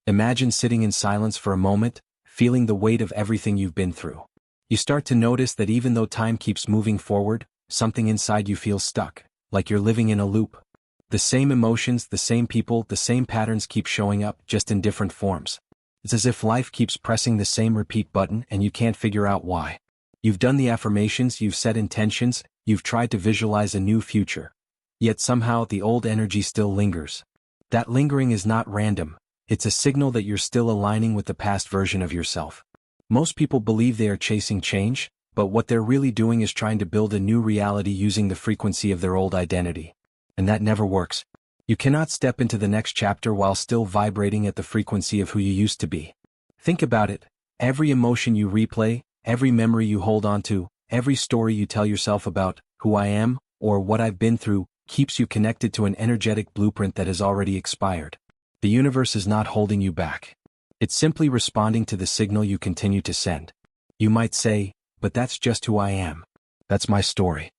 Imagine sitting in silence for a moment, feeling the weight of everything you've been through. You start to notice that even though time keeps moving forward, something inside you feels stuck, like you're living in a loop. The same emotions, the same people, the same patterns keep showing up, just in different forms. It's as if life keeps pressing the same repeat button and you can't figure out why. You've done the affirmations, you've set intentions, you've tried to visualize a new future. Yet somehow the old energy still lingers. That lingering is not random. It's a signal that you're still aligning with the past version of yourself. Most people believe they are chasing change, but what they're really doing is trying to build a new reality using the frequency of their old identity. And that never works. You cannot step into the next chapter while still vibrating at the frequency of who you used to be. Think about it. Every emotion you replay, every memory you hold on to, every story you tell yourself about who I am or what I've been through keeps you connected to an energetic blueprint that has already expired. The universe is not holding you back. It's simply responding to the signal you continue to send. You might say, but that's just who I am. That's my story.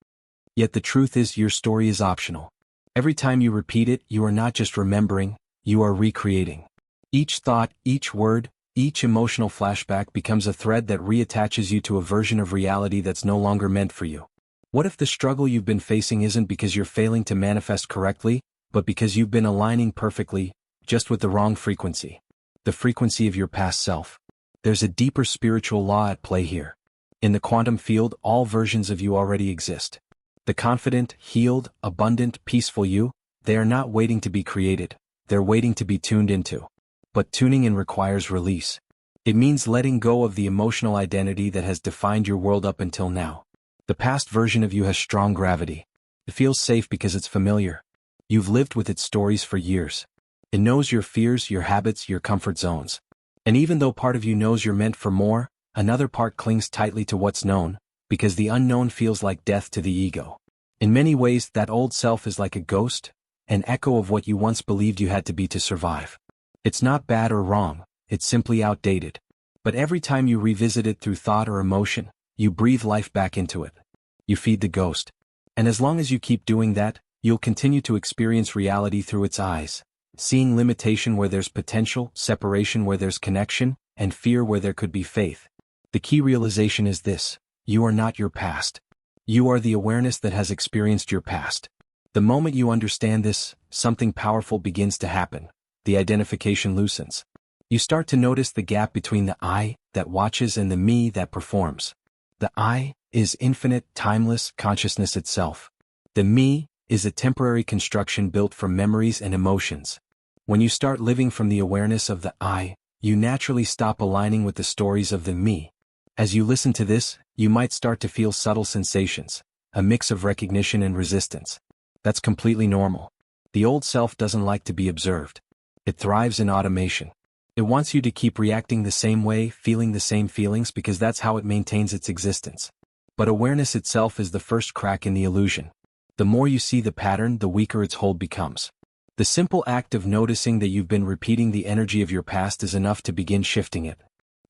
Yet the truth is your story is optional. Every time you repeat it, you are not just remembering, you are recreating. Each thought, each word, each emotional flashback becomes a thread that reattaches you to a version of reality that's no longer meant for you. What if the struggle you've been facing isn't because you're failing to manifest correctly, but because you've been aligning perfectly, just with the wrong frequency? The frequency of your past self. There's a deeper spiritual law at play here. In the quantum field, all versions of you already exist. The confident, healed, abundant, peaceful you, they are not waiting to be created, they're waiting to be tuned into. But tuning in requires release. It means letting go of the emotional identity that has defined your world up until now. The past version of you has strong gravity. It feels safe because it's familiar. You've lived with its stories for years. It knows your fears, your habits, your comfort zones. And even though part of you knows you're meant for more, another part clings tightly to what's known, because the unknown feels like death to the ego. In many ways, that old self is like a ghost, an echo of what you once believed you had to be to survive. It's not bad or wrong, it's simply outdated. But every time you revisit it through thought or emotion, you breathe life back into it. You feed the ghost. And as long as you keep doing that, you'll continue to experience reality through its eyes, seeing limitation where there's potential, separation where there's connection, and fear where there could be faith. The key realization is this: you are not your past. You are the awareness that has experienced your past. The moment you understand this, something powerful begins to happen. The identification loosens. You start to notice the gap between the I that watches and the me that performs. The I is infinite, timeless consciousness itself. The me is a temporary construction built from memories and emotions. When you start living from the awareness of the I, you naturally stop aligning with the stories of the me. As you listen to this, you might start to feel subtle sensations, a mix of recognition and resistance. That's completely normal. The old self doesn't like to be observed. It thrives in automation. It wants you to keep reacting the same way, feeling the same feelings, because that's how it maintains its existence. But awareness itself is the first crack in the illusion. The more you see the pattern, the weaker its hold becomes. The simple act of noticing that you've been repeating the energy of your past is enough to begin shifting it.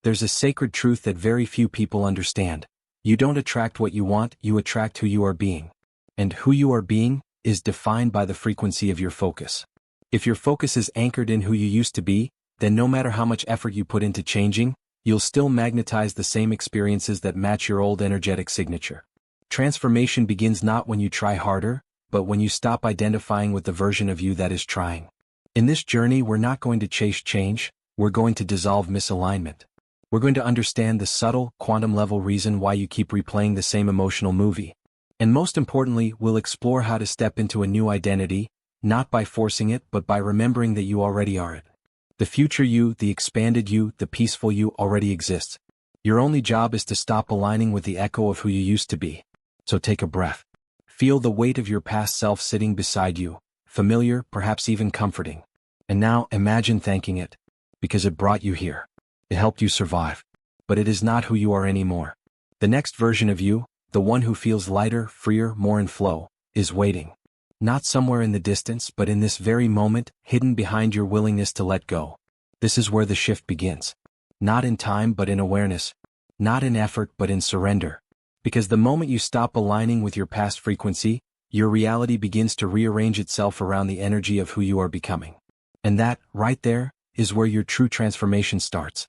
There's a sacred truth that very few people understand. You don't attract what you want, you attract who you are being. And who you are being is defined by the frequency of your focus. If your focus is anchored in who you used to be, then no matter how much effort you put into changing, you'll still magnetize the same experiences that match your old energetic signature. Transformation begins not when you try harder, but when you stop identifying with the version of you that is trying. In this journey, we're not going to chase change, we're going to dissolve misalignment. We're going to understand the subtle, quantum-level reason why you keep replaying the same emotional movie. And most importantly, we'll explore how to step into a new identity, not by forcing it, but by remembering that you already are it. The future you, the expanded you, the peaceful you already exists. Your only job is to stop aligning with the echo of who you used to be. So take a breath. Feel the weight of your past self sitting beside you, familiar, perhaps even comforting. And now imagine thanking it, because it brought you here. It helped you survive. But it is not who you are anymore. The next version of you, the one who feels lighter, freer, more in flow, is waiting. Not somewhere in the distance, but in this very moment, hidden behind your willingness to let go. This is where the shift begins. Not in time, but in awareness. Not in effort, but in surrender. Because the moment you stop aligning with your past frequency, your reality begins to rearrange itself around the energy of who you are becoming. And that, right there, is where your true transformation starts.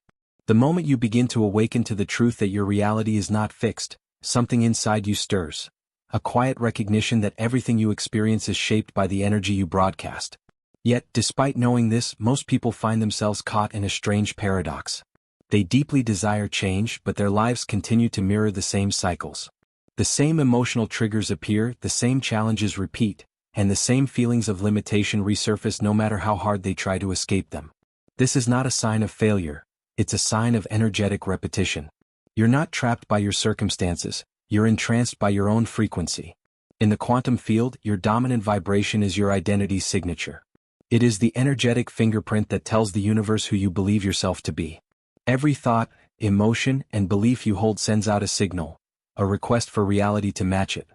The moment you begin to awaken to the truth that your reality is not fixed, something inside you stirs. A quiet recognition that everything you experience is shaped by the energy you broadcast. Yet, despite knowing this, most people find themselves caught in a strange paradox. They deeply desire change, but their lives continue to mirror the same cycles. The same emotional triggers appear, the same challenges repeat, and the same feelings of limitation resurface no matter how hard they try to escape them. This is not a sign of failure, it's a sign of energetic repetition. You're not trapped by your circumstances, you're entranced by your own frequency. In the quantum field, your dominant vibration is your identity's signature. It is the energetic fingerprint that tells the universe who you believe yourself to be. Every thought, emotion, and belief you hold sends out a signal, a request for reality to match it.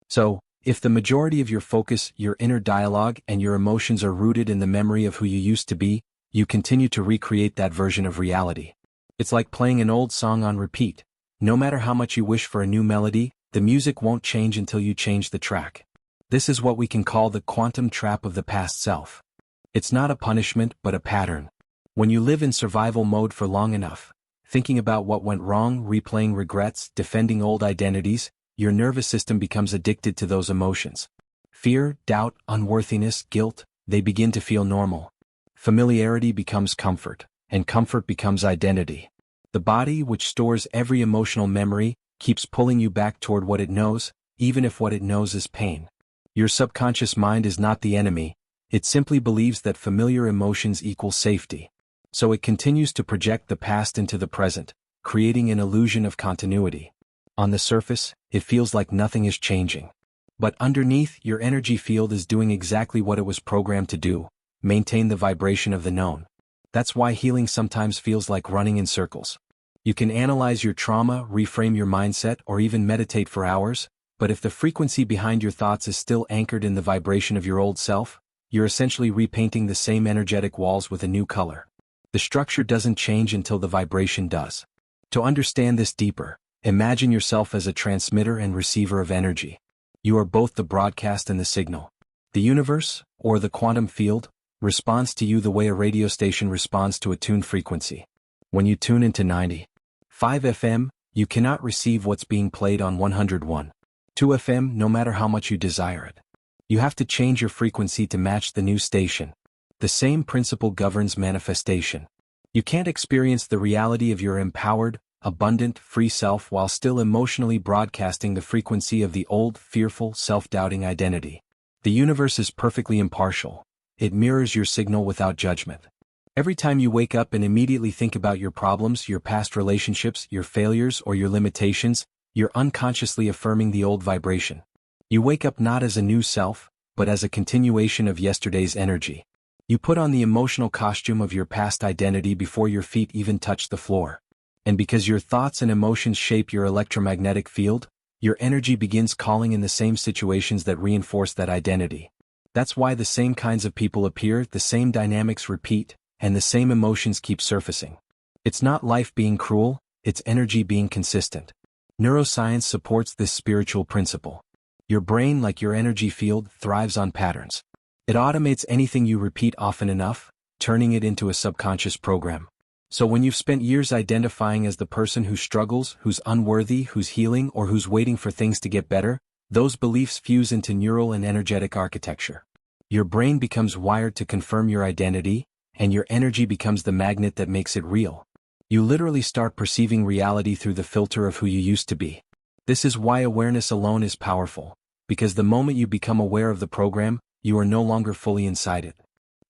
So, if the majority of your focus, your inner dialogue, and your emotions are rooted in the memory of who you used to be, you continue to recreate that version of reality. It's like playing an old song on repeat. No matter how much you wish for a new melody, the music won't change until you change the track. This is what we can call the quantum trap of the past self. It's not a punishment, but a pattern. When you live in survival mode for long enough, thinking about what went wrong, replaying regrets, defending old identities, your nervous system becomes addicted to those emotions. Fear, doubt, unworthiness, guilt, they begin to feel normal. Familiarity becomes comfort, and comfort becomes identity. The body, which stores every emotional memory, keeps pulling you back toward what it knows, even if what it knows is pain. Your subconscious mind is not the enemy, it simply believes that familiar emotions equal safety. So it continues to project the past into the present, creating an illusion of continuity. On the surface, it feels like nothing is changing. But underneath, your energy field is doing exactly what it was programmed to do: maintain the vibration of the known. That's why healing sometimes feels like running in circles. You can analyze your trauma, reframe your mindset, or even meditate for hours, but if the frequency behind your thoughts is still anchored in the vibration of your old self, you're essentially repainting the same energetic walls with a new color. The structure doesn't change until the vibration does. To understand this deeper, imagine yourself as a transmitter and receiver of energy. You are both the broadcast and the signal. The universe, or the quantum field, responds to you the way a radio station responds to a tuned frequency. When you tune into 90.5 FM, you cannot receive what's being played on 101.2 FM no matter how much you desire it. You have to change your frequency to match the new station. The same principle governs manifestation. You can't experience the reality of your empowered, abundant, free self while still emotionally broadcasting the frequency of the old, fearful, self-doubting identity. The universe is perfectly impartial. It mirrors your signal without judgment. Every time you wake up and immediately think about your problems, your past relationships, your failures, or your limitations, you're unconsciously affirming the old vibration. You wake up not as a new self, but as a continuation of yesterday's energy. You put on the emotional costume of your past identity before your feet even touch the floor. And because your thoughts and emotions shape your electromagnetic field, your energy begins calling in the same situations that reinforce that identity. That's why the same kinds of people appear, the same dynamics repeat, and the same emotions keep surfacing. It's not life being cruel, it's energy being consistent. Neuroscience supports this spiritual principle. Your brain, like your energy field, thrives on patterns. It automates anything you repeat often enough, turning it into a subconscious program. So when you've spent years identifying as the person who struggles, who's unworthy, who's healing, or who's waiting for things to get better, those beliefs fuse into neural and energetic architecture. Your brain becomes wired to confirm your identity, and your energy becomes the magnet that makes it real. You literally start perceiving reality through the filter of who you used to be. This is why awareness alone is powerful, because the moment you become aware of the program, you are no longer fully inside it.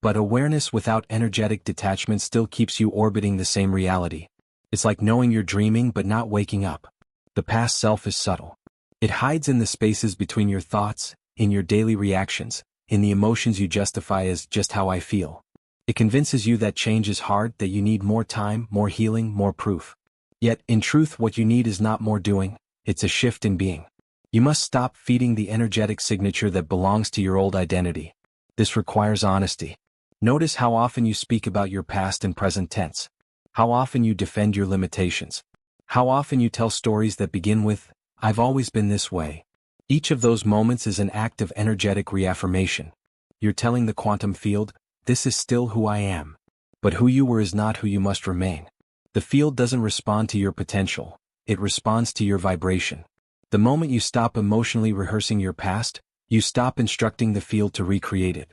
But awareness without energetic detachment still keeps you orbiting the same reality. It's like knowing you're dreaming but not waking up. The past self is subtle. It hides in the spaces between your thoughts, in your daily reactions, in the emotions you justify as just how I feel. It convinces you that change is hard, that you need more time, more healing, more proof. Yet, in truth, what you need is not more doing, it's a shift in being. You must stop feeding the energetic signature that belongs to your old identity. This requires honesty. Notice how often you speak about your past in present tense. How often you defend your limitations. How often you tell stories that begin with, "I've always been this way." Each of those moments is an act of energetic reaffirmation. You're telling the quantum field, "This is still who I am." But who you were is not who you must remain. The field doesn't respond to your potential, it responds to your vibration. The moment you stop emotionally rehearsing your past, you stop instructing the field to recreate it.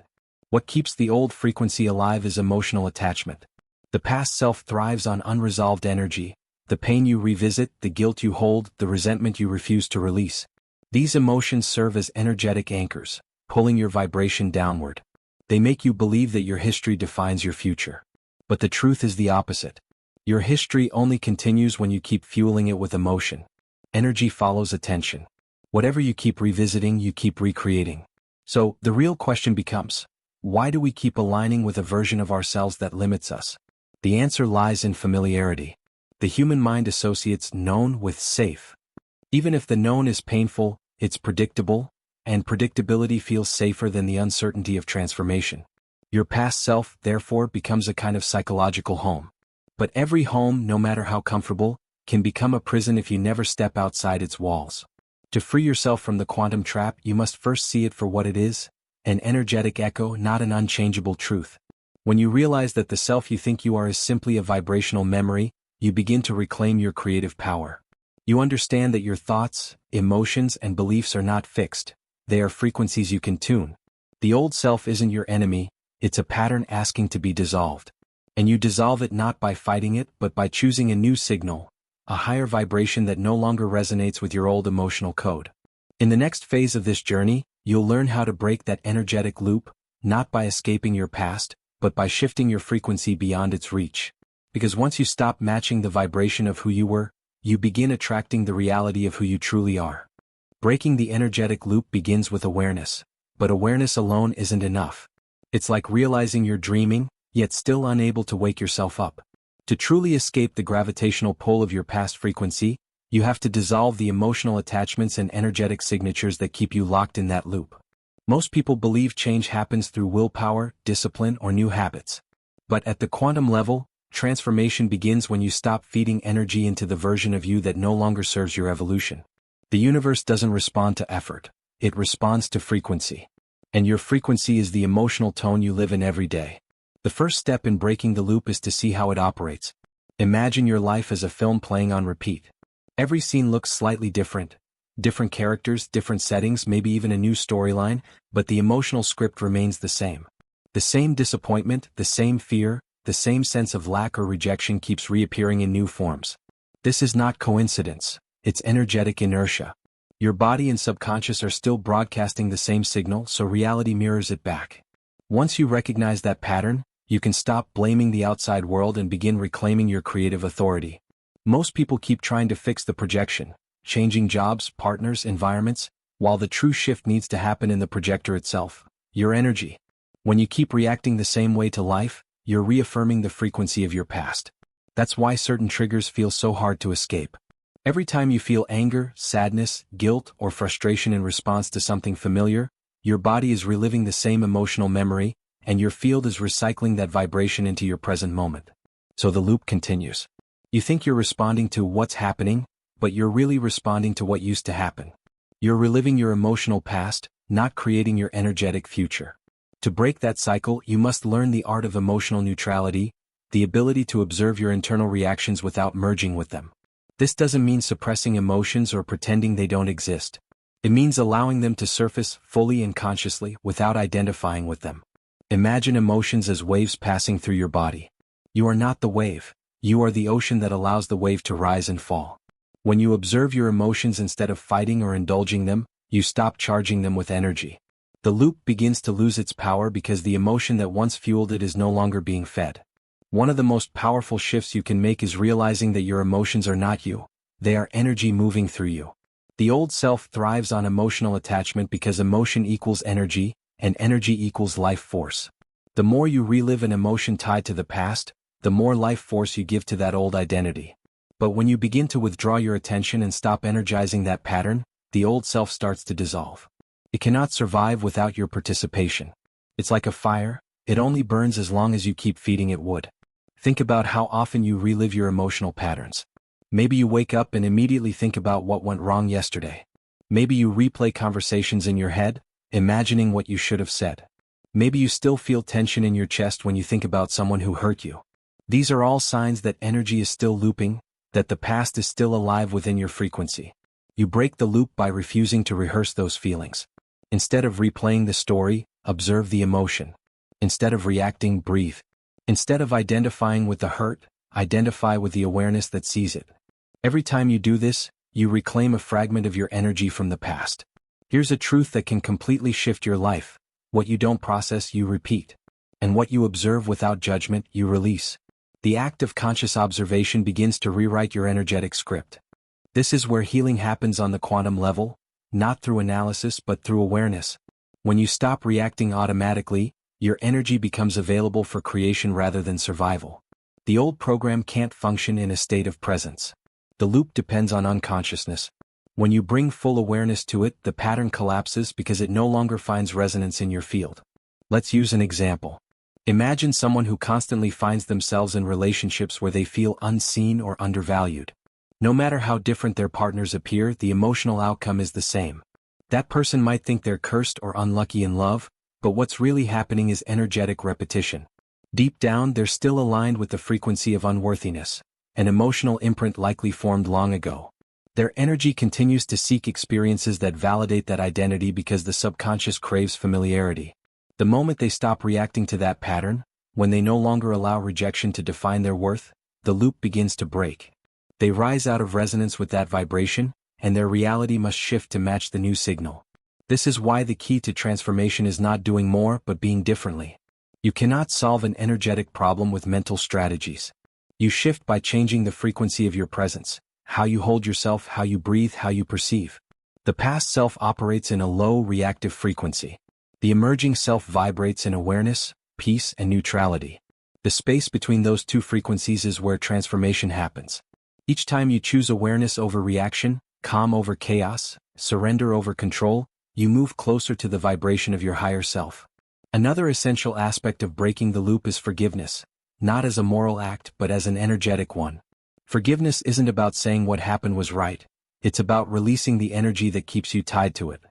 What keeps the old frequency alive is emotional attachment. The past self thrives on unresolved energy, the pain you revisit, the guilt you hold, the resentment you refuse to release. These emotions serve as energetic anchors, pulling your vibration downward. They make you believe that your history defines your future. But the truth is the opposite. Your history only continues when you keep fueling it with emotion. Energy follows attention. Whatever you keep revisiting, you keep recreating. So, the real question becomes, why do we keep aligning with a version of ourselves that limits us? The answer lies in familiarity. The human mind associates known with safe. Even if the known is painful, it's predictable, and predictability feels safer than the uncertainty of transformation. Your past self, therefore, becomes a kind of psychological home. But every home, no matter how comfortable, can become a prison if you never step outside its walls. To free yourself from the quantum trap, you must first see it for what it is, an energetic echo, not an unchangeable truth. When you realize that the self you think you are is simply a vibrational memory, you begin to reclaim your creative power. You understand that your thoughts, emotions, and beliefs are not fixed. They are frequencies you can tune. The old self isn't your enemy, it's a pattern asking to be dissolved. And you dissolve it not by fighting it, but by choosing a new signal, a higher vibration that no longer resonates with your old emotional code. In the next phase of this journey, you'll learn how to break that energetic loop, not by escaping your past, but by shifting your frequency beyond its reach. Because once you stop matching the vibration of who you were, you begin attracting the reality of who you truly are. Breaking the energetic loop begins with awareness, but awareness alone isn't enough. It's like realizing you're dreaming, yet still unable to wake yourself up. To truly escape the gravitational pull of your past frequency, you have to dissolve the emotional attachments and energetic signatures that keep you locked in that loop. Most people believe change happens through willpower, discipline, or new habits. But at the quantum level, transformation begins when you stop feeding energy into the version of you that no longer serves your evolution. The universe doesn't respond to effort, it responds to frequency. And your frequency is the emotional tone you live in every day. The first step in breaking the loop is to see how it operates. Imagine your life as a film playing on repeat. Every scene looks slightly different. Different characters, different settings, maybe even a new storyline, but the emotional script remains the same. The same disappointment, the same fear, the same sense of lack or rejection keeps reappearing in new forms. This is not coincidence, it's energetic inertia. Your body and subconscious are still broadcasting the same signal, so reality mirrors it back. Once you recognize that pattern, you can stop blaming the outside world and begin reclaiming your creative authority. Most people keep trying to fix the projection, changing jobs, partners, environments, while the true shift needs to happen in the projector itself, your energy. When you keep reacting the same way to life, you're reaffirming the frequency of your past. That's why certain triggers feel so hard to escape. Every time you feel anger, sadness, guilt, or frustration in response to something familiar, your body is reliving the same emotional memory, and your field is recycling that vibration into your present moment. So the loop continues. You think you're responding to what's happening, but you're really responding to what used to happen. You're reliving your emotional past, not creating your energetic future. To break that cycle, you must learn the art of emotional neutrality, the ability to observe your internal reactions without merging with them. This doesn't mean suppressing emotions or pretending they don't exist. It means allowing them to surface fully and consciously without identifying with them. Imagine emotions as waves passing through your body. You are not the wave. You are the ocean that allows the wave to rise and fall. When you observe your emotions instead of fighting or indulging them, you stop charging them with energy. The loop begins to lose its power because the emotion that once fueled it is no longer being fed. One of the most powerful shifts you can make is realizing that your emotions are not you. They are energy moving through you. The old self thrives on emotional attachment because emotion equals energy, and energy equals life force. The more you relive an emotion tied to the past, the more life force you give to that old identity. But when you begin to withdraw your attention and stop energizing that pattern, the old self starts to dissolve. It cannot survive without your participation. It's like a fire, it only burns as long as you keep feeding it wood. Think about how often you relive your emotional patterns. Maybe you wake up and immediately think about what went wrong yesterday. Maybe you replay conversations in your head, imagining what you should have said. Maybe you still feel tension in your chest when you think about someone who hurt you. These are all signs that energy is still looping, that the past is still alive within your frequency. You break the loop by refusing to rehearse those feelings. Instead of replaying the story, observe the emotion. Instead of reacting, breathe. Instead of identifying with the hurt, identify with the awareness that sees it. Every time you do this, you reclaim a fragment of your energy from the past. Here's a truth that can completely shift your life. What you don't process, you repeat. And what you observe without judgment, you release. The act of conscious observation begins to rewrite your energetic script. This is where healing happens on the quantum level, not through analysis but through awareness. When you stop reacting automatically, your energy becomes available for creation rather than survival. The old program can't function in a state of presence. The loop depends on unconsciousness. When you bring full awareness to it, the pattern collapses because it no longer finds resonance in your field. Let's use an example. Imagine someone who constantly finds themselves in relationships where they feel unseen or undervalued. No matter how different their partners appear, the emotional outcome is the same. That person might think they're cursed or unlucky in love, but what's really happening is energetic repetition. Deep down, they're still aligned with the frequency of unworthiness, an emotional imprint likely formed long ago. Their energy continues to seek experiences that validate that identity because the subconscious craves familiarity. The moment they stop reacting to that pattern, when they no longer allow rejection to define their worth, the loop begins to break. They rise out of resonance with that vibration, and their reality must shift to match the new signal. This is why the key to transformation is not doing more but being differently. You cannot solve an energetic problem with mental strategies. You shift by changing the frequency of your presence, how you hold yourself, how you breathe, how you perceive. The past self operates in a low reactive frequency. The emerging self vibrates in awareness, peace, and neutrality. The space between those two frequencies is where transformation happens. Each time you choose awareness over reaction, calm over chaos, surrender over control, you move closer to the vibration of your higher self. Another essential aspect of breaking the loop is forgiveness, not as a moral act but as an energetic one. Forgiveness isn't about saying what happened was right, it's about releasing the energy that keeps you tied to it.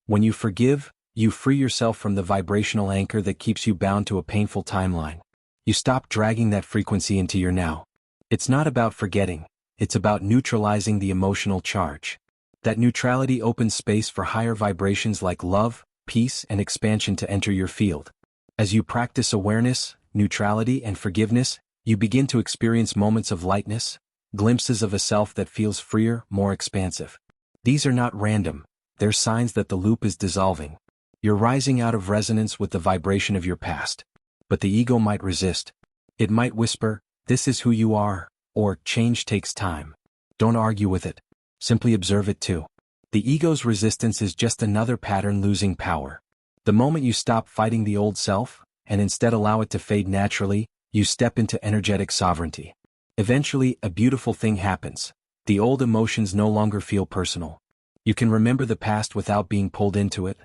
When you forgive, you free yourself from the vibrational anchor that keeps you bound to a painful timeline. You stop dragging that frequency into your now. It's not about forgetting, it's about neutralizing the emotional charge. That neutrality opens space for higher vibrations like love, peace, and expansion to enter your field. As you practice awareness, neutrality, and forgiveness, you begin to experience moments of lightness, glimpses of a self that feels freer, more expansive. These are not random, they're signs that the loop is dissolving. You're rising out of resonance with the vibration of your past. But the ego might resist. It might whisper, "This is who you are," or "Change takes time." Don't argue with it. Simply observe it too. The ego's resistance is just another pattern losing power. The moment you stop fighting the old self, and instead allow it to fade naturally, you step into energetic sovereignty. Eventually, a beautiful thing happens. The old emotions no longer feel personal. You can remember the past without being pulled into it.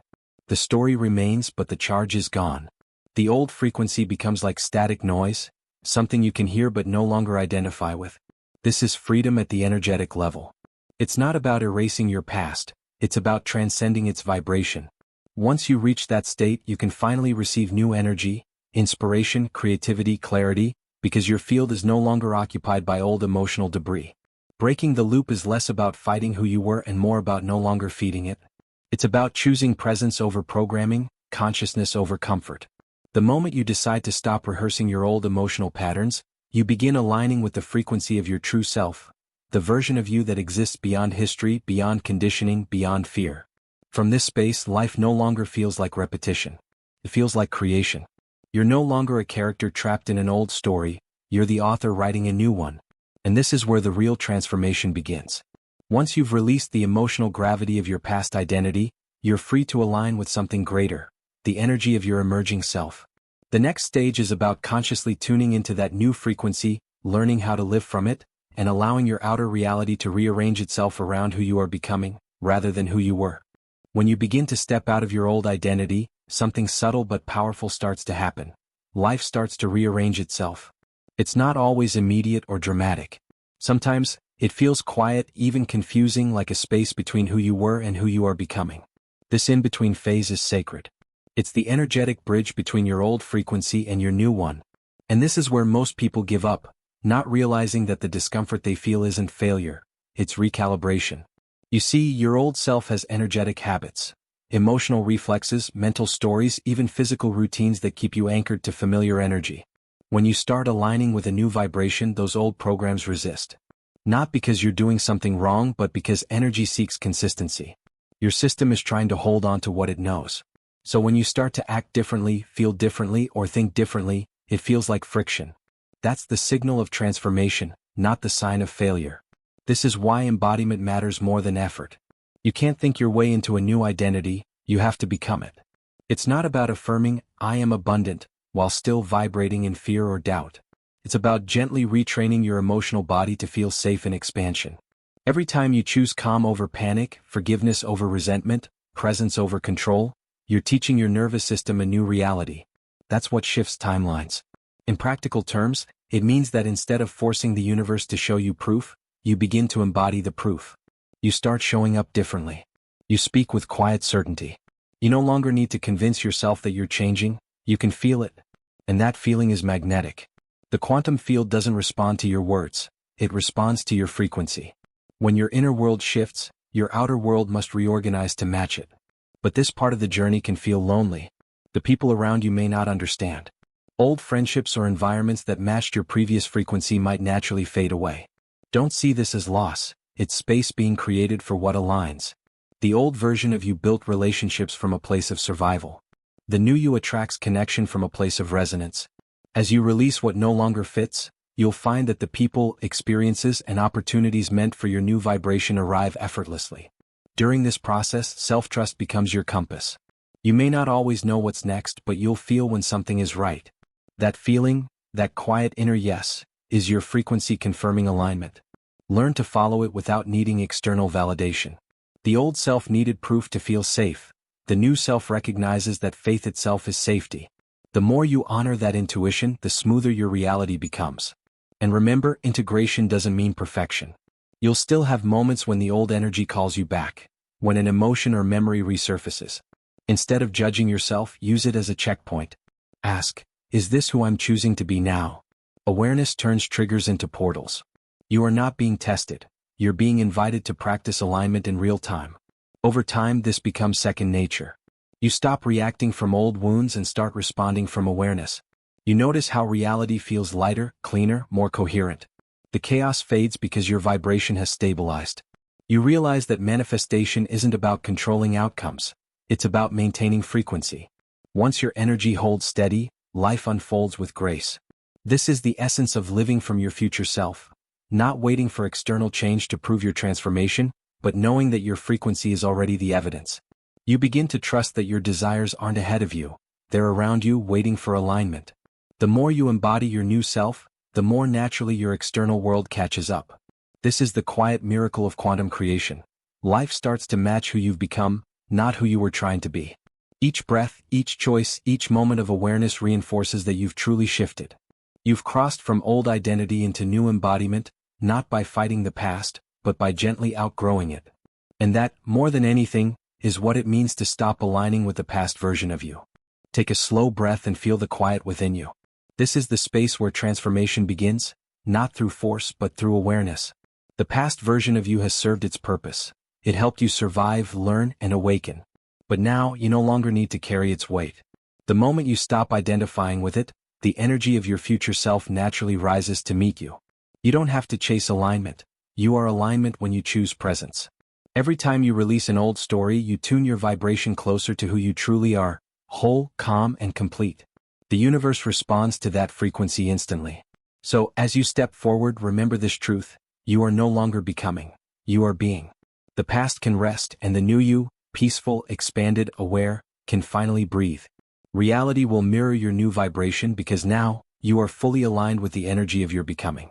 The story remains but the charge is gone. The old frequency becomes like static noise, something you can hear but no longer identify with. This is freedom at the energetic level. It's not about erasing your past, it's about transcending its vibration. Once you reach that state, you can finally receive new energy, inspiration, creativity, clarity, because your field is no longer occupied by old emotional debris. Breaking the loop is less about fighting who you were and more about no longer feeding it. It's about choosing presence over programming, consciousness over comfort. The moment you decide to stop rehearsing your old emotional patterns, you begin aligning with the frequency of your true self, the version of you that exists beyond history, beyond conditioning, beyond fear. From this space, life no longer feels like repetition. It feels like creation. You're no longer a character trapped in an old story, you're the author writing a new one. And this is where the real transformation begins. Once you've released the emotional gravity of your past identity, you're free to align with something greater, the energy of your emerging self. The next stage is about consciously tuning into that new frequency, learning how to live from it, and allowing your outer reality to rearrange itself around who you are becoming, rather than who you were. When you begin to step out of your old identity, something subtle but powerful starts to happen. Life starts to rearrange itself. It's not always immediate or dramatic. Sometimes, it feels quiet, even confusing, like a space between who you were and who you are becoming. This in-between phase is sacred. It's the energetic bridge between your old frequency and your new one. And this is where most people give up, not realizing that the discomfort they feel isn't failure, it's recalibration. You see, your old self has energetic habits, emotional reflexes, mental stories, even physical routines that keep you anchored to familiar energy. When you start aligning with a new vibration, those old programs resist. Not because you're doing something wrong, but because energy seeks consistency. Your system is trying to hold on to what it knows. So when you start to act differently, feel differently, or think differently, it feels like friction. That's the signal of transformation, not the sign of failure. This is why embodiment matters more than effort. You can't think your way into a new identity, you have to become it. It's not about affirming, "I am abundant," while still vibrating in fear or doubt. It's about gently retraining your emotional body to feel safe in expansion. Every time you choose calm over panic, forgiveness over resentment, presence over control, you're teaching your nervous system a new reality. That's what shifts timelines. In practical terms, it means that instead of forcing the universe to show you proof, you begin to embody the proof. You start showing up differently. You speak with quiet certainty. You no longer need to convince yourself that you're changing, you can feel it. And that feeling is magnetic. The quantum field doesn't respond to your words, it responds to your frequency. When your inner world shifts, your outer world must reorganize to match it. But this part of the journey can feel lonely. The people around you may not understand. Old friendships or environments that matched your previous frequency might naturally fade away. Don't see this as loss, it's space being created for what aligns. The old version of you built relationships from a place of survival. The new you attracts connection from a place of resonance. As you release what no longer fits, you'll find that the people, experiences, and opportunities meant for your new vibration arrive effortlessly. During this process, self-trust becomes your compass. You may not always know what's next, but you'll feel when something is right. That feeling, that quiet inner yes, is your frequency confirming alignment. Learn to follow it without needing external validation. The old self needed proof to feel safe. The new self recognizes that faith itself is safety. The more you honor that intuition, the smoother your reality becomes. And remember, integration doesn't mean perfection. You'll still have moments when the old energy calls you back, when an emotion or memory resurfaces. Instead of judging yourself, use it as a checkpoint. Ask, is this who I'm choosing to be now? Awareness turns triggers into portals. You are not being tested, you're being invited to practice alignment in real time. Over time, this becomes second nature. You stop reacting from old wounds and start responding from awareness. You notice how reality feels lighter, cleaner, more coherent. The chaos fades because your vibration has stabilized. You realize that manifestation isn't about controlling outcomes, it's about maintaining frequency. Once your energy holds steady, life unfolds with grace. This is the essence of living from your future self. Not waiting for external change to prove your transformation, but knowing that your frequency is already the evidence. You begin to trust that your desires aren't ahead of you, they're around you waiting for alignment. The more you embody your new self, the more naturally your external world catches up. This is the quiet miracle of quantum creation. Life starts to match who you've become, not who you were trying to be. Each breath, each choice, each moment of awareness reinforces that you've truly shifted. You've crossed from old identity into new embodiment, not by fighting the past, but by gently outgrowing it. And that, more than anything, is what it means to stop aligning with the past version of you. Take a slow breath and feel the quiet within you. This is the space where transformation begins, not through force but through awareness. The past version of you has served its purpose. It helped you survive, learn, and awaken. But now, you no longer need to carry its weight. The moment you stop identifying with it, the energy of your future self naturally rises to meet you. You don't have to chase alignment. You are alignment when you choose presence. Every time you release an old story, you tune your vibration closer to who you truly are, whole, calm, and complete. The universe responds to that frequency instantly. So, as you step forward, remember this truth: you are no longer becoming, you are being. The past can rest, and the new you, peaceful, expanded, aware, can finally breathe. Reality will mirror your new vibration because now, you are fully aligned with the energy of your becoming.